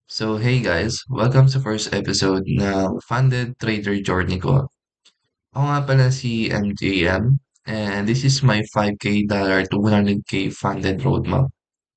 Hey guys, welcome sa first episode ng Funded Trader Journey ko. Ako nga pala si MJM and this is my 5K dollar to 100K funded roadmap.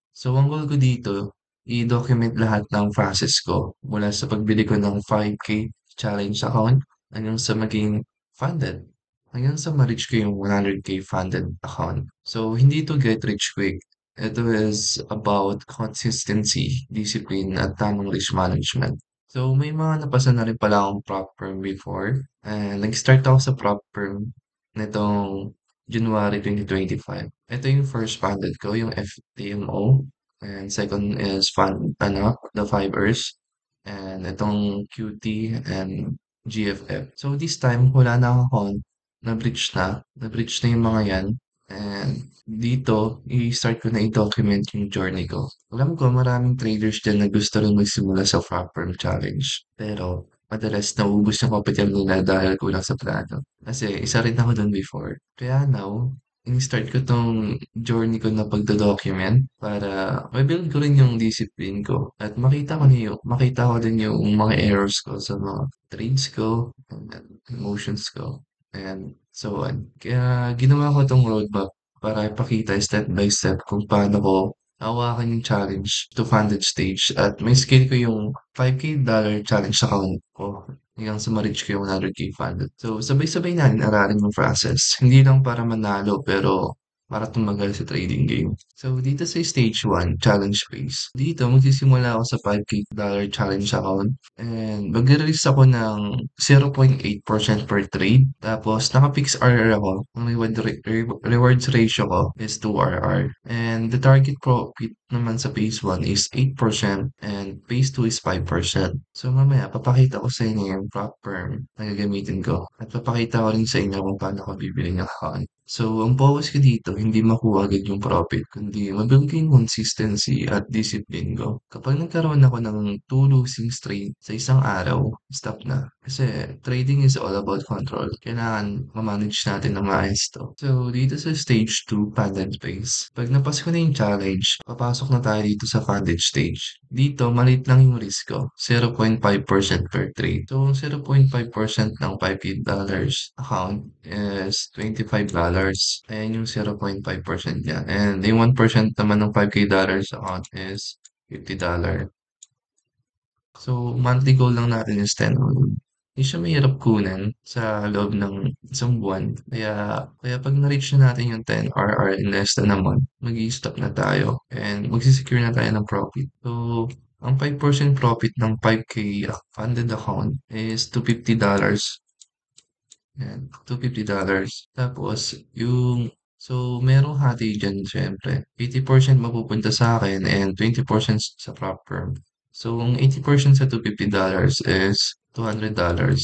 So ang goal ko dito, i-document lahat ng process ko mula sa pagbili ko ng 5K challenge account hanggang sa maging funded, hanggang sa ma-reach ko yung 100K funded account. So hindi to get rich quick. Ito is about consistency, discipline, at tamang risk management. So may mga napasa na rin pala akong prop firm before. And nag-start ako sa prop firm nitong January 2025. Ito yung first funded ko, yung FTMO. And second is the Fibers. And itong QT and GFF. So this time, wala na akong account. Na-breach na. Na-breach na yung mga yan. And dito, i-start ko na i-document yung journey ko. Alam ko, maraming traders dyan na gusto rin magsimula sa frog firm challenge. Pero, madalas nauubos yung capital nila dahil kulang sa plano. Kasi isa rin ako dun before. Kaya now, in-start ko tong journey ko na pagdo-document para ma-build ko rin yung discipline ko at makita ko din yung mga errors ko sa mga trades ko and emotions ko and so on. Kaya ginawa ko tong roadmap para ipakita step by step kung paano ko hawakan yung challenge to funded stage at may skill ko yung 5K dollar challenge account ko hanggang sa ma-reach ko yung 100K funded. So, sabay-sabay natin aralin yung process. Hindi lang para manalo pero para tumagal sa trading game. So, dito sa stage 1, challenge phase. Dito, magsisimula ako sa 5K dollar challenge account and mag-release ako ng 0.8% per trade. Tapos, naka-fix RR ako. Ang rewards ratio ko is 2RR. And the target profit naman sa phase 1 is 8% and phase 2 is 5%. So, mamaya, papakita ko sa inyo yung prop firm na gagamitin ko. At papakita ko rin sa inyo kung paano ko bibili ng account. So, ang focus ko dito, hindi makuha agad yung profit, kundi mabuild ko yung consistency at discipline ko. Kapag nagkaroon ako ng two losing streak sa isang araw, stop na. Kasi trading is all about control. Kailangan ma-manage natin ng maayos to. So, dito sa stage 2, funded phase. Pag napas ko na yung challenge, papasok na tayo dito sa funded stage. Dito, maliit lang yung risk ko. 0.5% per trade. So, 0.5% ng 5 dollars account is $25. Ayan yung 0.5% niya. And yung 1% naman ng 5K dollars account is $50. So, monthly goal lang natin is 10. Hindi siya mahirap kunin sa loob ng isang buwan. Kaya pag na-reach na natin yung 10 RR in less than a month, mag-i-stop na tayo and magsisecure na tayo ng profit. So, ang 5% profit ng 5K funded account is $250. Yan, $250. Tapos, so, merong hati dyan, syempre. 80% mapupunta sa akin and 20% sa prop firm. So, ang 80% sa $250 is $200.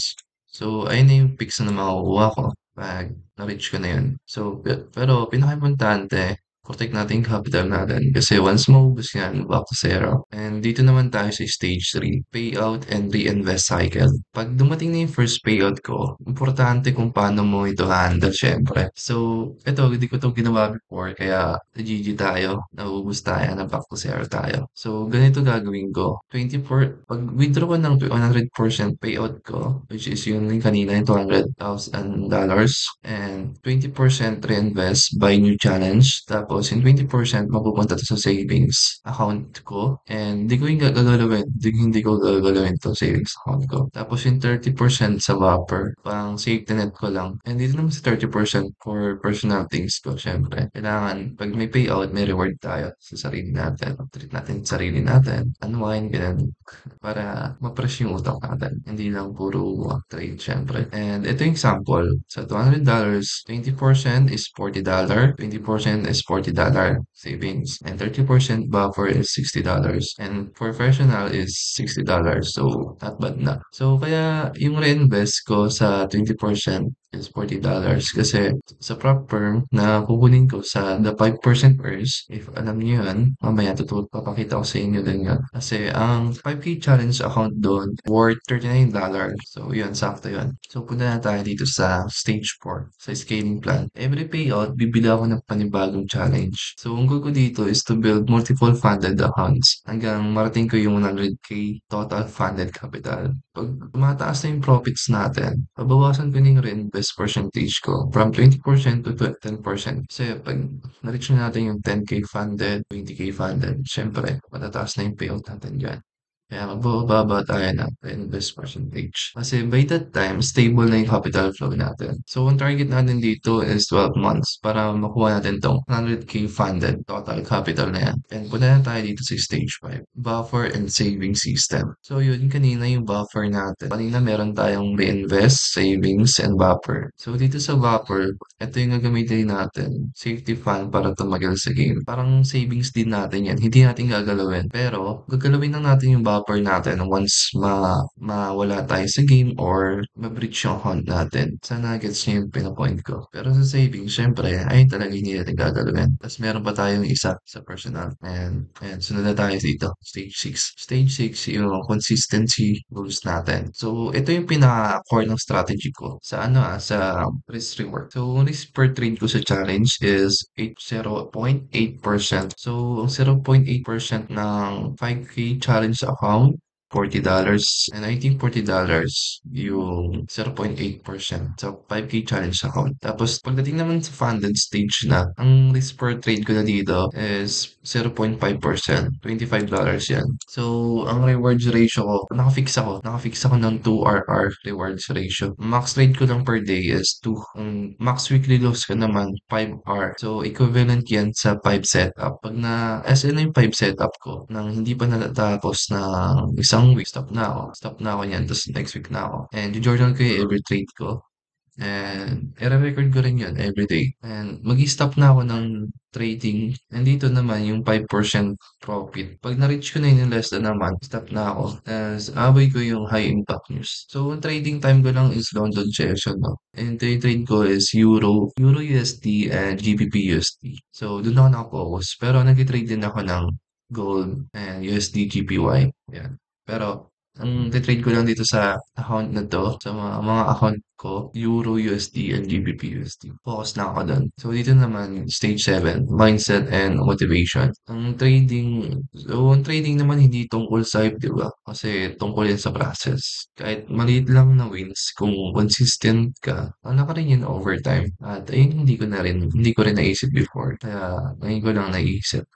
So, ayun na yung fix na makukuha ko pag na-reach ko na yun. So, pero pinaka-importante, protect natin yung capital natin kasi once maubos yan, back to zero. And dito naman tayo sa stage 3, payout and reinvest cycle. Pag dumating na yung first payout ko, importante kung paano mo ito handle syempre. So, ito, hindi ko ito ginawa before kaya na-GG tayo, naubos tayo, na back to zero tayo. So, ganito gagawin ko. 24, pag withdraw ko ng 100% payout ko, which is yung kanina, yung $200,000, and 20% reinvest by new challenge. Tapos, yung 20% mapupunta to sa savings account ko. And hindi ko gagalawin to savings account ko. Tapos, yung 30% sa buffer, pang safety net ko lang. And dito naman sa 30% for personal things ko, syempre. Kailangan, pag may payout, may reward tayo sa sarili natin. Treat natin sa sarili natin. Unwind, ganun. Para ma-fresh yung utak natin. Hindi lang puro trade, syempre. And ito yung example. Sa $200, 20% is $40, 20% is $40 savings, and 30% buffer is $60. And professional is $60. So, not bad na. So, kaya yung reinvest ko sa 20% is $40 kasi sa prop firm na kukunin ko sa the 5% first, if alam niyo yun, mamaya papakita ko sa inyo din yun. Kasi ang 5K challenge account doon worth $39. So yun, sakto yun. So punta na tayo dito sa stage 4, sa scaling plan. Every payout, bibili ako ng panibagong challenge. So ang goal ko dito is to build multiple funded accounts hanggang marating ko yung 100K total funded capital. Pag tumataas na yung profits natin, babawasan ko na yung reinvest percentage ko from 20% to 10%. Kasi pag na-reach na natin yung 10K funded, 20K funded, syempre, matataas na yung payout natin dyan. Kaya magbababa tayo ng reinvest percentage. Kasi by that time, stable na yung capital flow natin. So, ang target natin dito is 12 months para makuha natin tong 100K funded total capital na yan. And punta na tayo dito sa stage 5, buffer and saving system. So, yun kanina yung buffer natin. Kanina meron tayong reinvest, savings, and buffer. So, dito sa buffer, ito yung gagamitin natin. Safety fund para tumagal sa game. Parang savings din natin yan. Hindi natin gagalawin. Pero, gagalawin lang natin yung buffer natin once mawala tayo sa game or ma-breach yung account natin. Sana gets niyo yung pinapoint ko. Pero sa savings, syempre, ayun talaga hindi natin gagalawin. Tapos meron pa tayong isa sa personal. And sunod na tayo dito. Stage 6. Stage 6, yung consistency rules natin. So, ito yung pinaka-core ng strategy ko sa sa risk reward. So, risk per trade ko sa challenge is 0.8%. So, ang 0.8% ng 5K challenge account, $40. And I think $40 yung 0.8% sa 5K challenge account. Tapos, pagdating naman sa funded stage na, ang risk per trade ko na dito is 0.5%. $25 yan. So, ang rewards ratio ko, nakafix ako ng 2 RR rewards ratio. Max trade ko lang per day is 2. Ang max weekly loss ko naman, 5R. So, equivalent yan sa 5 setup. Pag na-SN na yung 5 setup ko, nang hindi pa natatapos ng isang week, stop na ako. Stop na ako niyan, tapos next week na ako. And yung journal ko yung every trade ko. And i-record ko rin yun everyday. And mag-stop na ako ng trading. And dito naman yung 5% profit. Pag na-reach ko na yun in less than a month, stop na ako. As aboy ko yung high impact news. So, ang trading time ko lang is London session, no? And trade ko is Euro USD, and GBP USD. So, doon ako nakapokus. Pero nag-trade din ako ng gold and USD GPY. Yan. Pero, ang trade ko lang dito sa account na to, sa mga account ko, Euro USD and GBP USD. Focus lang ako doon. So, dito naman, stage 7, mindset and motivation. Ang trading naman hindi tungkol sa hype, di ba? Kasi tungkol yan sa process. Kahit maliit lang na wins, kung consistent ka, ano ka rin yun over time. At ayun, hindi ko rin naisip before. Kaya, ngayon ko lang naisip.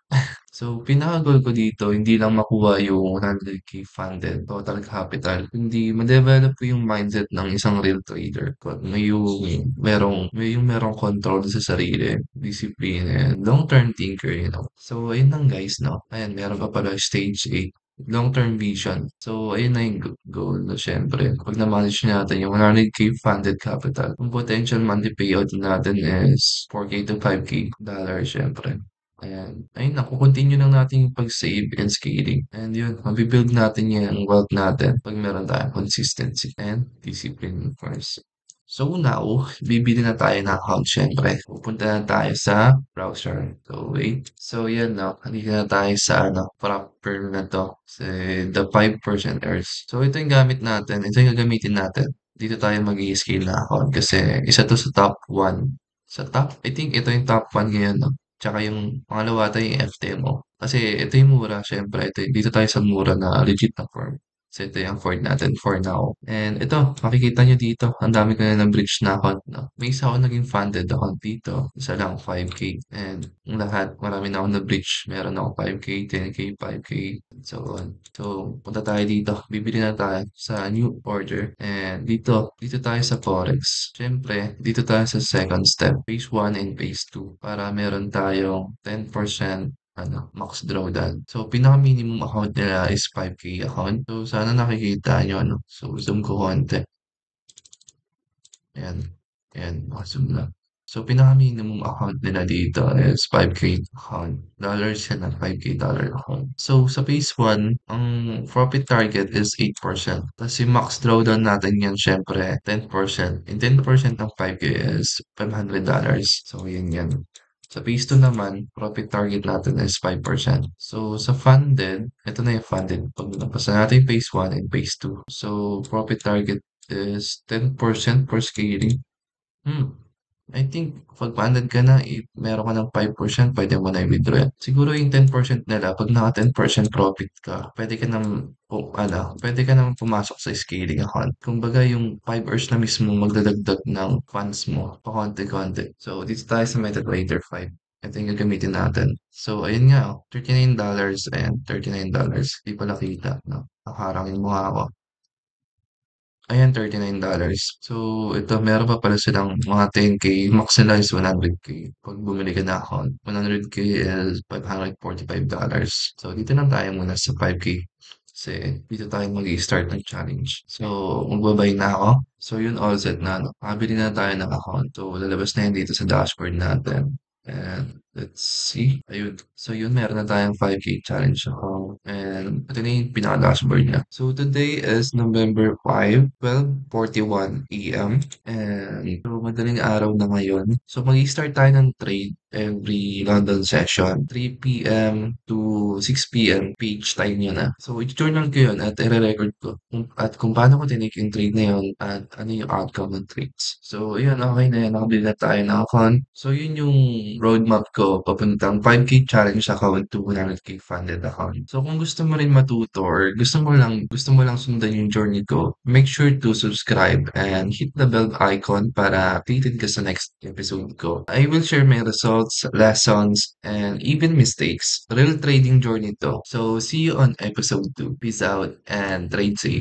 So, pinaka-goal ko dito, hindi lang makuha yung 100K funded total capital, kundi ma-develop ko yung mindset ng isang real trader. May yung merong control sa sarili, discipline, and long-term thinker, you know. So, ayun lang guys, no? Ayan, meron pa pala stage 8, long-term vision. So, ayun na yung goal na syempre. Pag na-manage natin yung 100K funded capital, yung potential monthly payout natin is 4K to 5K dollars, syempre. Ayan. Ayun na, continue lang natin yung pag-save and scaling. And yun, mabibuild natin yung wealth natin pag meron tayong consistency and discipline, of course. So now, bibili na tayo ng account syempre. Pupunta na tayo sa browser. So wait. So yan no, halika na tayo sa proper na to. Sa the 5% errors. So ito yung gamit natin. Ito yung gagamitin natin. Dito tayo mag-i-scale na account kasi isa to sa top 1. Sa top, I think ito yung top 1 ngayon, no? Tsaka yung pangalawa tayo yung FTMO. Kasi ito yung mura, syempre. Dito tayo sa mura na legit na firm. So ito yung afford natin for now. And ito, makikita nyo dito, ang dami ko na ng-bridge na account. No? May isa ako naging funded account dito. Isa lang, 5K. And ang lahat, marami na ako na-bridge. Meron ako 5K, 10K, 5K, and so on. So, punta tayo dito. Bibili na tayo sa new order. And dito tayo sa Forex. Siyempre, dito tayo sa second step, phase 1 and phase 2. Para meron tayong 10% max drawdown. So, pinaka-minimum account nila is 5K account. So, sana nakikita nyo, no? So, zoom ko konti. Ayan. Ayan, naka-zoom lang. So, pinaka-minimum account nila dito is 5K account. Dollars yan ng 5K dollar account. So, sa phase 1, ang profit target is 8%. Tapos yung max drawdown natin yan, syempre, 10%. And 10% ng 5K is $500. So, yun yan. Sa phase 2 naman, profit target natin is 5%. So, sa funded, ito na yung funded. Pag napasa natin yung phase 1 and phase 2. So, profit target is 10% per scaling. Hmm. I think pag funded ka na, meron ka ng 5%, pwede mo na i-withdraw yan. Siguro yung 10% nila, pag naka 10% profit ka, pwede ka nang, pwede ka nang pumasok sa scaling account. Kumbaga yung 5 hours na mismo magdadagdag ng funds mo, pa konti-konti. So, dito tayo sa MetaTrader 5. Ito yung gagamitin natin. So, ayun nga, $39 and $39. Di pala kita, no? Nakaharang yung mukha ko. Ayan, $39. So, ito meron pa pala silang mga 10K, max nila is 100K. Pag bumili ka na account, 100K is $545. So, dito lang tayo muna sa 5K. Kasi dito tayo mag-i-start ng challenge. So, magbabay na ako. So, yun all set na. No? Nakabili na tayo ng account. So, lalabas na yun dito sa dashboard natin. And let's see. Ayun. So yun, meron na tayong 5K challenge ako. And ito na yung pinaka-dashboard niya. So today is November 5, 12:41 AM. And so madaling araw na ngayon. So mag-start tayo ng trade every London session. 3 PM to 6 PM page time yun na. So i-journal ko yun at i-record ko. Kung paano ko tinake yung trade na yun at ano yung outcome ng trades. So yun, okay na yan. Nakabili na tayo ng account. So yun yung roadmap ko papuntang 5K challenge account to 100K funded account. So kung gusto mo rin matuto or gusto mo lang sundan yung journey ko, make sure to subscribe and hit the bell icon para updated ka sa next episode ko. I will share my results, lessons, and even mistakes. Real trading journey to. So see you on episode 2. Peace out and trade safe.